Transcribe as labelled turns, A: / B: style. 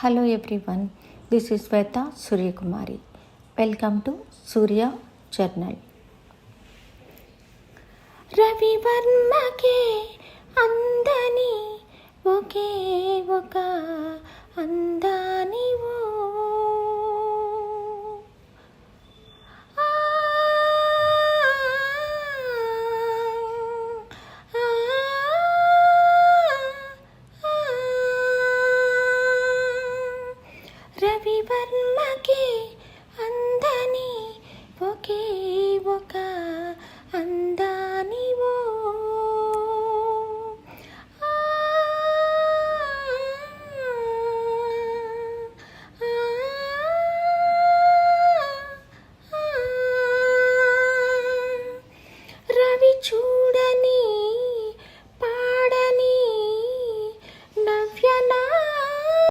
A: Hello everyone, this is Sweta Suryakumari. Welcome to Surya Journal. రవివర్మకే అందని ఒకే ఒక అందానివో రవివర్మకే